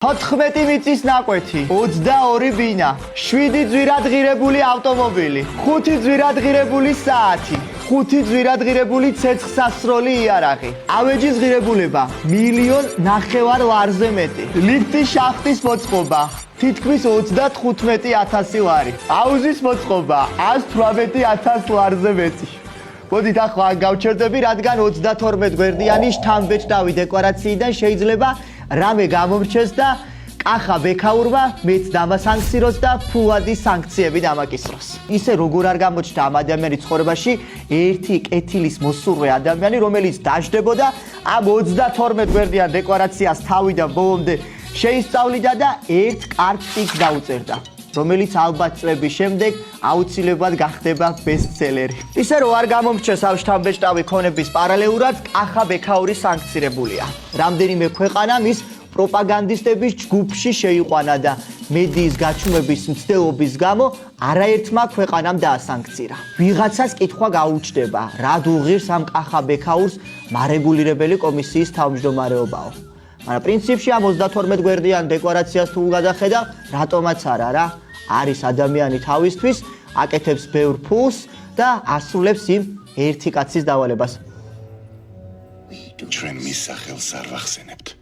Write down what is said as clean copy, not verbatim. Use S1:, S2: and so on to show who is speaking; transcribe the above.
S1: 14 მიწის ნაკვეთი, 22 ბინა, 7 ძვირადღირებული ავტომობილი, 5 ძვირადღირებული საათი, 5 ძვირადღირებული ცეცხლსასროლი იარაღი. ავეჯის ღირებულება 1,900,000 ლარზე მეტი. ლიფტის შახტის მოწყობა თითქმის 35,000 ლარი. აუზის მოწყობა 118,000 ლარზე მეტი. მოდით ახლა გავჩერდები, რადგან 32 გვერდიანი შთამბეჭდავი დეკლარაციიდან შეიძლება რამე გამომრჩეს და კახა ბექაურმა მეც დამასანქციროს და ფულადი სანქციები დამაკისროს. ისე როგორ არ გამოჩნდა ამ ადამიანის ცხოვრებაში ერთი კეთილის მოსურვე ადამიანი, რომელიც დაждდებოდა ამ 32 გვერდიან დეკლარაციას თავიდან ბოლომდე შეისწავლიდა და ერთ კარგ წიგნს დაუწერდა, რომელიც ალბათ წლების შემდეგ აუცილებლად გახდება ბესტსელერი. ისე რომ არ გამომრჩეს ამ შთამბეჭდავი ქონების პარალელურად კახა ბექაური სანქცირებულია. რამდენიმე ქვეყანა მის პროპაგანდისტების ჯგუფში შეიყვანა და მედიის გაჩუმების მცდელობის გამო არაერთმა ქვეყანამ დაასანქცირა. ვიღაცას კითხვა გაუჩნდება, რა დუღირს ამ კახა ბექაურს მარეგულირებელი კომისიის თავმჯდომარეობაო. მაგრამ პრინციპში ამ 32 გვერდიან დეკლარაციას თუ გადახედავ, რატომაც არა რა, არის ადამიანი თავისთვის, აკეთებს ბევრ ფულს და ასრულებს იმ ერთი კაცის დავალებას.
S2: ჩვენ მის სახელს არ ვახსენებთ.